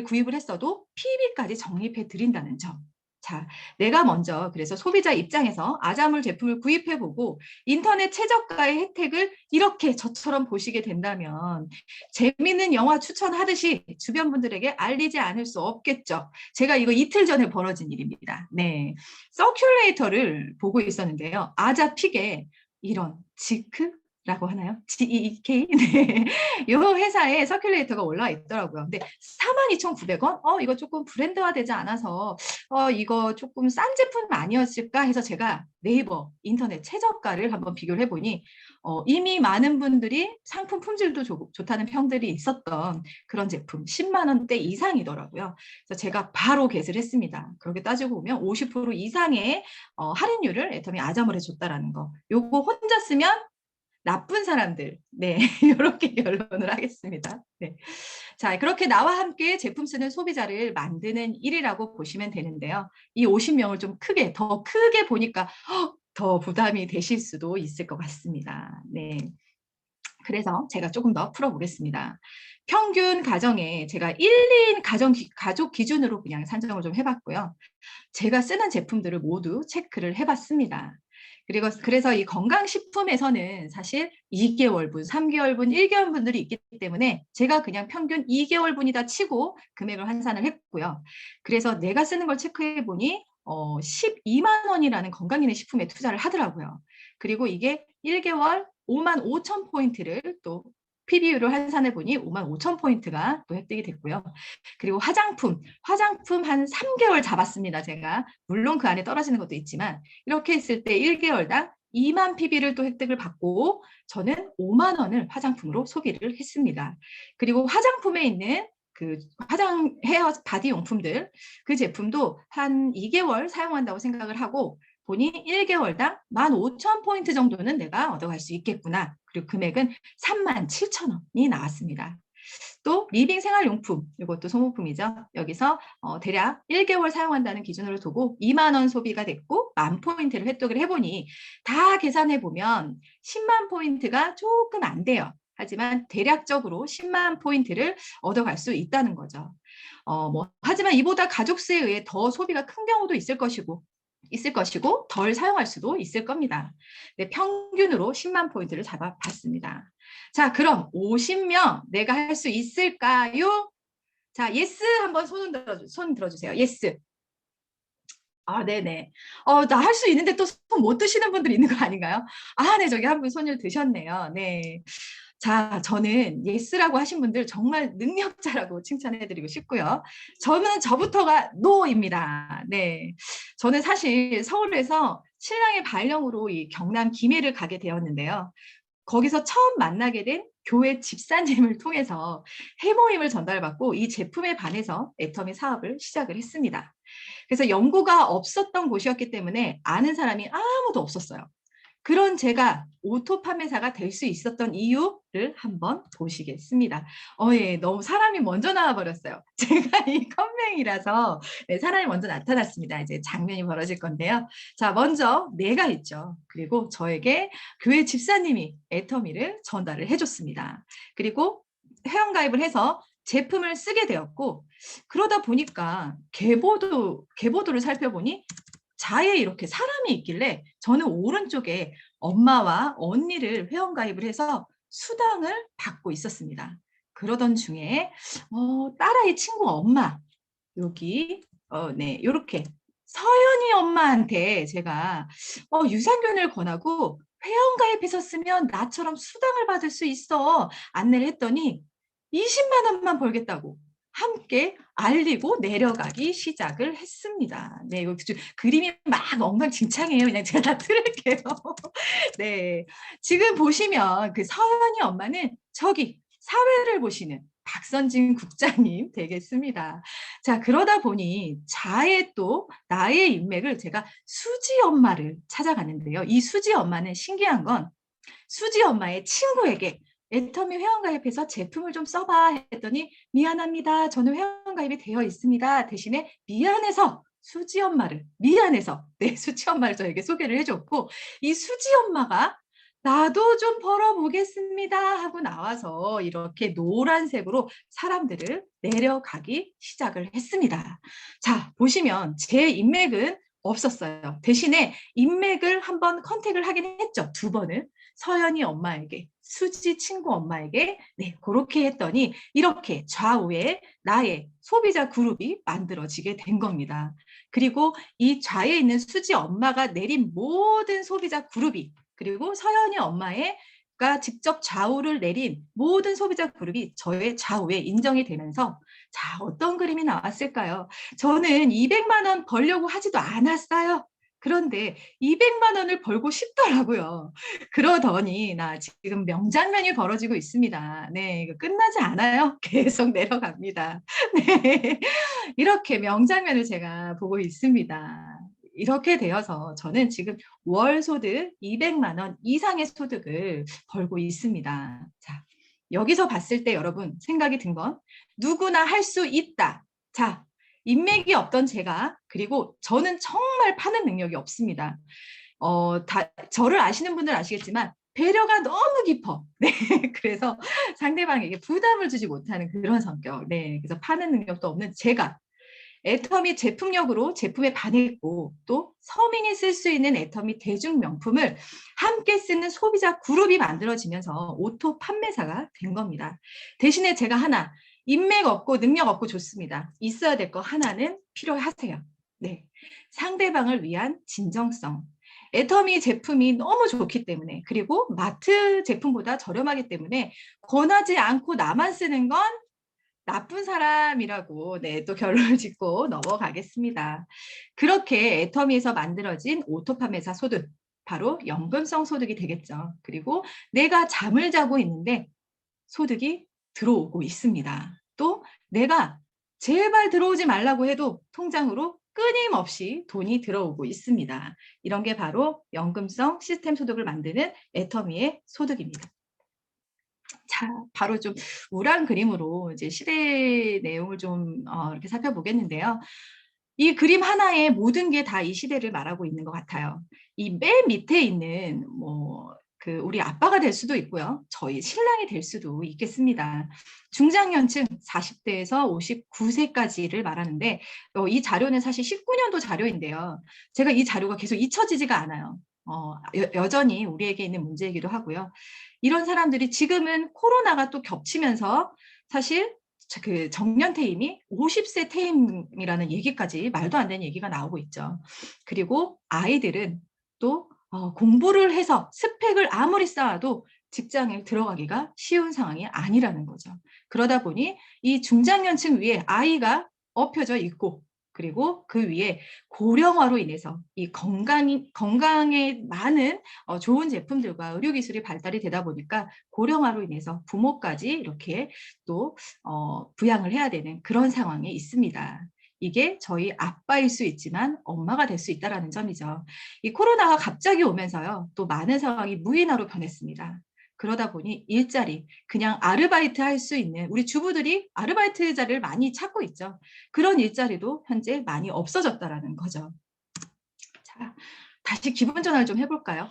구입을 했어도 PB까지 적립해 드린다는 점. 자, 내가 먼저 그래서 소비자 입장에서 아자몰 제품을 구입해보고 인터넷 최저가의 혜택을 이렇게 저처럼 보시게 된다면 재밌는 영화 추천하듯이 주변 분들에게 알리지 않을 수 없겠죠. 제가 이거 이틀 전에 벌어진 일입니다. 네, 서큘레이터를 보고 있었는데요. 아자픽에 이런 지크라고 하나요? GEK? 네. 이 회사에 서큘레이터가 올라와 있더라고요. 근데 42,900원? 이거 조금 브랜드화 되지 않아서 이거 조금 싼 제품 아니었을까 해서 제가 네이버 인터넷 최저가를 한번 비교를 해보니 이미 많은 분들이 상품 품질도 좋다는 평들이 있었던 그런 제품 10만 원대 이상이더라고요. 그래서 제가 바로 겟을 했습니다. 그렇게 따지고 보면 50% 이상의 할인율을 애터미 아자몰에 줬다라는 거. 요거 혼자 쓰면 나쁜 사람들. 네, 이렇게 결론을 하겠습니다. 네. 자, 그렇게 나와 함께 제품 쓰는 소비자를 만드는 일이라고 보시면 되는데요. 이 50명을 좀 크게, 더 크게 보니까 더 부담이 되실 수도 있을 것 같습니다. 네. 그래서 제가 조금 더 풀어보겠습니다. 평균 가정에 제가 1인 가족 기준으로 그냥 산정을 좀 해봤고요. 제가 쓰는 제품들을 모두 체크를 해봤습니다. 그리고 그래서 이 건강식품에서는 사실 2개월분, 3개월분, 1개월분들이 있기 때문에 제가 그냥 평균 2개월분이다 치고 금액을 환산을 했고요. 그래서 내가 쓰는 걸 체크해 보니 12만 원이라는 건강기능 식품에 투자를 하더라고요. 그리고 이게 1개월 5만 5천 포인트를 또 PBU를 환산해 보니 5만 5천 포인트가 또 획득이 됐고요. 그리고 화장품 한 3개월 잡았습니다, 제가. 물론 그 안에 떨어지는 것도 있지만 이렇게 했을 때 1개월당 2만 PB를 또 획득을 받고 저는 5만 원을 화장품으로 소비를 했습니다. 그리고 화장품에 있는 그 헤어 바디 용품들 그 제품도 한 2개월 사용한다고 생각을 하고 보니 1개월당 15,000포인트 정도는 내가 얻어갈 수 있겠구나. 그리고 금액은 37,000원이 나왔습니다. 또 리빙 생활용품, 이것도 소모품이죠. 여기서 대략 1개월 사용한다는 기준으로 두고 2만 원 소비가 됐고 10,000포인트를 획득을 해보니 다 계산해보면 10만 포인트가 조금 안 돼요. 하지만 대략적으로 10만 포인트를 얻어갈 수 있다는 거죠. 하지만 이보다 가족수에 의해 더 소비가 큰 경우도 있을 것이고 덜 사용할 수도 있을 겁니다. 네, 평균으로 10만 포인트를 잡아봤습니다. 자, 그럼 50명 내가 할 수 있을까요? 자, 예스 한번 손 들어주세요. 예스. 아, 네네. 나 할 수 있는데 또 손 못 드시는 분들 있는 거 아닌가요? 아, 네, 저기 한 분 손을 드셨네요. 네. 자, 저는 예스라고 하신 분들 정말 능력자라고 칭찬해드리고 싶고요. 저부터가 노입니다. 네. 저는 사실 서울에서 신랑의 발령으로 이 경남 김해를 가게 되었는데요. 거기서 처음 만나게 된 교회 집사님을 통해서 해모임을 전달받고 이 제품에 반해서 애터미 사업을 시작을 했습니다. 그래서 연구가 없었던 곳이었기 때문에 아는 사람이 아무도 없었어요. 그런 제가 오토 판매사가 될 수 있었던 이유를 한번 보시겠습니다. 예, 너무 사람이 먼저 나와 버렸어요. 제가 이 컴맹이라서 네, 사람이 먼저 나타났습니다. 이제 장면이 벌어질 건데요. 자, 먼저 내가 있죠. 그리고 저에게 교회 집사님이 애터미를 전달을 해줬습니다. 그리고 회원가입을 해서 제품을 쓰게 되었고 그러다 보니까 계보도를 살펴보니 자에 이렇게 사람이 있길래 저는 오른쪽에 엄마와 언니를 회원가입을 해서 수당을 받고 있었습니다. 그러던 중에 딸아이 친구 엄마 여기 네 이렇게 서연이 엄마한테 제가 유산균을 권하고 회원가입해서 쓰면 나처럼 수당을 받을 수 있어 안내를 했더니 20만 원만 벌겠다고 함께 알리고 내려가기 시작을 했습니다. 네, 이거 그림이 막 엉망진창이에요. 그냥 제가 다 틀을게요. 네, 지금 보시면 그 서연이 엄마는 저기 사회를 보시는 박선진 국장님 되겠습니다. 자, 그러다 보니 자의 또 나의 인맥을 제가 수지 엄마를 찾아갔는데요. 이 수지 엄마는 신기한 건 수지 엄마의 친구에게 애터미 회원가입해서 제품을 좀 써봐 했더니 미안합니다. 저는 회원가입이 되어 있습니다. 대신에 미안해서 수지 엄마를 네, 수지 엄마를 저에게 소개를 해줬고 이 수지 엄마가 나도 좀 벌어보겠습니다 하고 나와서 이렇게 노란색으로 사람들을 내려가기 시작을 했습니다. 자, 보시면 제 인맥은 없었어요. 대신에 인맥을 한번 컨택을 하긴 했죠. 2번을. 서연이 엄마에게, 수지 친구 엄마에게 네, 그렇게 했더니 이렇게 좌우에 나의 소비자 그룹이 만들어지게 된 겁니다. 그리고 이 좌에 있는 수지 엄마가 내린 모든 소비자 그룹이 그리고 서연이 엄마가 직접 좌우를 내린 모든 소비자 그룹이 저의 좌우에 인정이 되면서 자, 어떤 그림이 나왔을까요? 저는 200만 원 벌려고 하지도 않았어요. 그런데 200만 원을 벌고 싶더라고요. 그러더니 나 지금 명장면이 벌어지고 있습니다. 네, 이거 끝나지 않아요. 계속 내려갑니다. 네, 이렇게 명장면을 제가 보고 있습니다. 이렇게 되어서 저는 지금 월 소득 200만 원 이상의 소득을 벌고 있습니다. 자, 여기서 봤을 때 여러분 생각이 든 건 누구나 할 수 있다. 자, 인맥이 없던 제가, 그리고 저는 정말 파는 능력이 없습니다. 저를 아시는 분들은 아시겠지만 배려가 너무 깊어. 네, 그래서 상대방에게 부담을 주지 못하는 그런 성격. 네, 그래서 파는 능력도 없는 제가 애터미 제품력으로 제품에 반했고, 또 서민이 쓸 수 있는 애터미 대중 명품을 함께 쓰는 소비자 그룹이 만들어지면서 오토 판매사가 된 겁니다. 대신에 제가 하나, 인맥 없고 능력 없고 좋습니다. 있어야 될 거 하나는 필요하세요. 네, 상대방을 위한 진정성. 애터미 제품이 너무 좋기 때문에, 그리고 마트 제품보다 저렴하기 때문에 권하지 않고 나만 쓰는 건 나쁜 사람이라고, 네, 또 결론을 짓고 넘어가겠습니다. 그렇게 애터미에서 만들어진 오토판매사 소득, 바로 연금성 소득이 되겠죠. 그리고 내가 잠을 자고 있는데 소득이 들어오고 있습니다. 또 내가 제발 들어오지 말라고 해도 통장으로 끊임없이 돈이 들어오고 있습니다. 이런 게 바로 연금성 시스템 소득을 만드는 애터미의 소득입니다. 자, 바로 좀 우울한 그림으로 이제 시대 내용을 좀 이렇게 살펴보겠는데요. 이 그림 하나에 모든 게 다 이 시대를 말하고 있는 것 같아요. 이 맨 밑에 있는 우리 아빠가 될 수도 있고요. 저희 신랑이 될 수도 있겠습니다. 중장년층 40대에서 59세까지를 말하는데, 이 자료는 사실 19년도 자료인데요. 제가 이 자료가 계속 잊혀지지가 않아요. 여전히 우리에게 있는 문제이기도 하고요. 이런 사람들이 지금은 코로나가 또 겹치면서 사실 그 정년 퇴임이 50세 퇴임이라는 얘기까지, 말도 안 되는 얘기가 나오고 있죠. 그리고 아이들은 또 공부를 해서 스펙을 아무리 쌓아도 직장에 들어가기가 쉬운 상황이 아니라는 거죠. 그러다 보니 이 중장년층 위에 아이가 엎혀져 있고, 그리고 그 위에 고령화로 인해서 이 건강에 많은 좋은 제품들과 의료기술이 발달이 되다 보니까 고령화로 인해서 부모까지 이렇게 또 부양을 해야 되는 그런 상황에 있습니다. 이게 저희 아빠일 수 있지만 엄마가 될 수 있다는 점이죠. 이 코로나가 갑자기 오면서요, 또 많은 상황이 무인화로 변했습니다. 그러다 보니 일자리, 그냥 아르바이트 할 수 있는, 우리 주부들이 아르바이트 자리를 많이 찾고 있죠. 그런 일자리도 현재 많이 없어졌다라는 거죠. 자, 다시 기분 전환을 좀 해볼까요?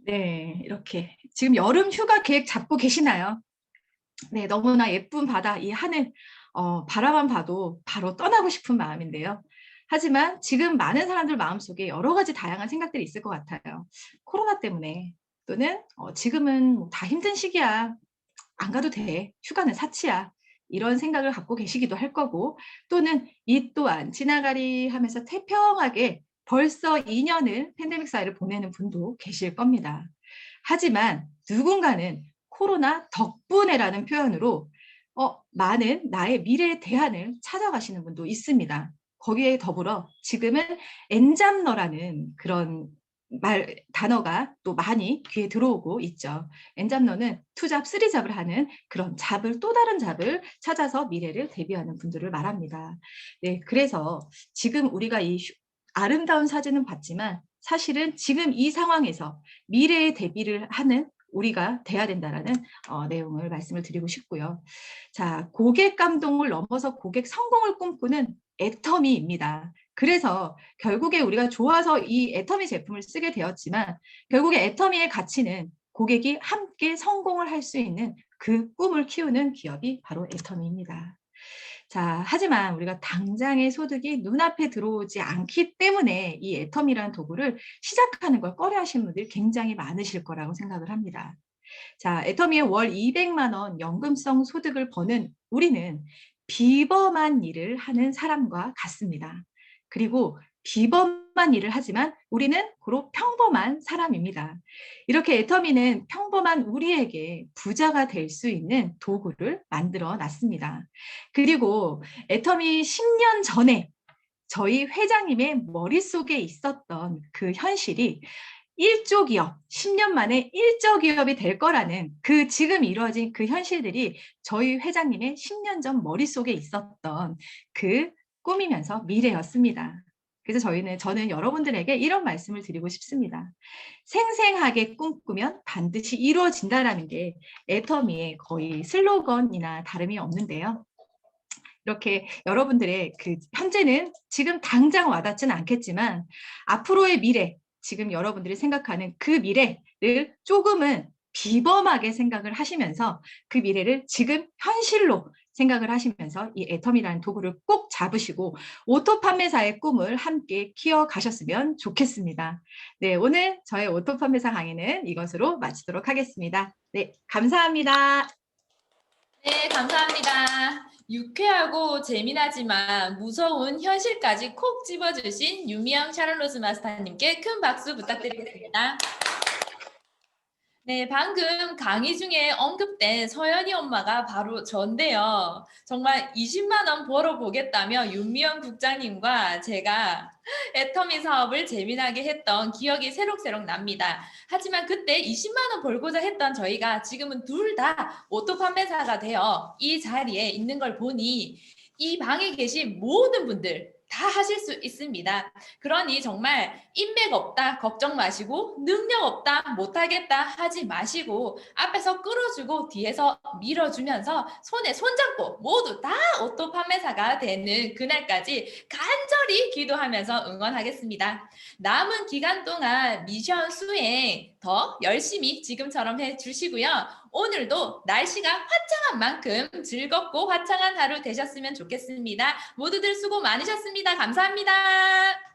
네, 이렇게 지금 여름 휴가 계획 잡고 계시나요? 네, 너무나 예쁜 바다, 이 하늘, 바라만 봐도 바로 떠나고 싶은 마음인데요. 하지만 지금 많은 사람들 마음속에 여러 가지 다양한 생각들이 있을 것 같아요. 코로나 때문에, 또는 지금은 뭐다 힘든 시기야, 안 가도 돼, 휴가는 사치야, 이런 생각을 갖고 계시기도 할 거고, 또는 이 또한 지나가리 하면서 태평하게 벌써 2년을 팬데믹 사이를 보내는 분도 계실 겁니다. 하지만 누군가는 코로나 덕분에라는 표현으로 많은 나의 미래의 대안을 찾아가시는 분도 있습니다. 거기에 더불어 지금은 엔잡러라는 그런 단어가 또 많이 귀에 들어오고 있죠. 엔잡러는 투잡, 쓰리잡을 하는 그런 잡을, 또 다른 잡을 찾아서 미래를 대비하는 분들을 말합니다. 네, 그래서 지금 우리가 이 아름다운 사진은 봤지만 사실은 지금 이 상황에서 미래에 대비를 하는 우리가 돼야 된다라는 내용을 말씀을 드리고 싶고요. 자, 고객 감동을 넘어서 고객 성공을 꿈꾸는 애터미입니다. 그래서 결국에 우리가 좋아서 이 애터미 제품을 쓰게 되었지만, 결국에 애터미의 가치는 고객이 함께 성공을 할 수 있는 그 꿈을 키우는 기업이 바로 애터미입니다. 자, 하지만 우리가 당장의 소득이 눈앞에 들어오지 않기 때문에 이 애터미라는 도구를 시작하는 걸 꺼려하시는 분들이 굉장히 많으실 거라고 생각을 합니다. 자, 애터미의 월 200만 원 연금성 소득을 버는 우리는 비범한 일을 하는 사람과 같습니다. 그리고 비범한 일을 하지만 우리는 고로 평범한 사람입니다. 이렇게 애터미는 평범한 우리에게 부자가 될 수 있는 도구를 만들어 놨습니다. 그리고 애터미 10년 전에 저희 회장님의 머릿속에 있었던 그 현실이 1조 기업, 10년 만에 1조 기업이 될 거라는 그 지금 이루어진 그 현실들이 저희 회장님의 10년 전 머릿속에 있었던 그 꿈이면서 미래였습니다. 그래서 저는 여러분들에게 이런 말씀을 드리고 싶습니다. 생생하게 꿈꾸면 반드시 이루어진다라는 게 애터미의 거의 슬로건이나 다름이 없는데요. 이렇게 여러분들의 현재는 지금 당장 와닿지는 않겠지만 앞으로의 미래, 지금 여러분들이 생각하는 그 미래를 조금은 비범하게 생각을 하시면서 그 미래를 지금 현실로 생각을 하시면서 이 애터미라는 도구를 꼭 잡으시고 오토 판매사의 꿈을 함께 키워가셨으면 좋겠습니다. 네, 오늘 저의 오토 판매사 강의는 이것으로 마치도록 하겠습니다. 네, 감사합니다. 네, 감사합니다. 유쾌하고 재미나지만 무서운 현실까지 콕 집어주신 윤미영 샤를로즈 마스터님께 큰 박수 부탁드리겠습니다. 네, 방금 강의 중에 언급된 서연이 엄마가 바로 전데요. 정말 20만 원 벌어보겠다며 윤미영 국장님과 제가 애터미 사업을 재미나게 했던 기억이 새록새록 납니다. 하지만 그때 20만 원 벌고자 했던 저희가 지금은 둘 다 오토 판매사가 되어 이 자리에 있는 걸 보니 이 방에 계신 모든 분들 다 하실 수 있습니다. 그러니 정말 인맥 없다 걱정 마시고 능력 없다 못하겠다 하지 마시고 앞에서 끌어주고 뒤에서 밀어주면서 손에 손잡고 모두 다 오토 판매사가 되는 그날까지 간절히 기도하면서 응원하겠습니다. 남은 기간 동안 미션 수행 더 열심히 지금처럼 해주시고요. 오늘도 날씨가 화창한 만큼 즐겁고 화창한 하루 되셨으면 좋겠습니다. 모두들 수고 많으셨습니다. 감사합니다.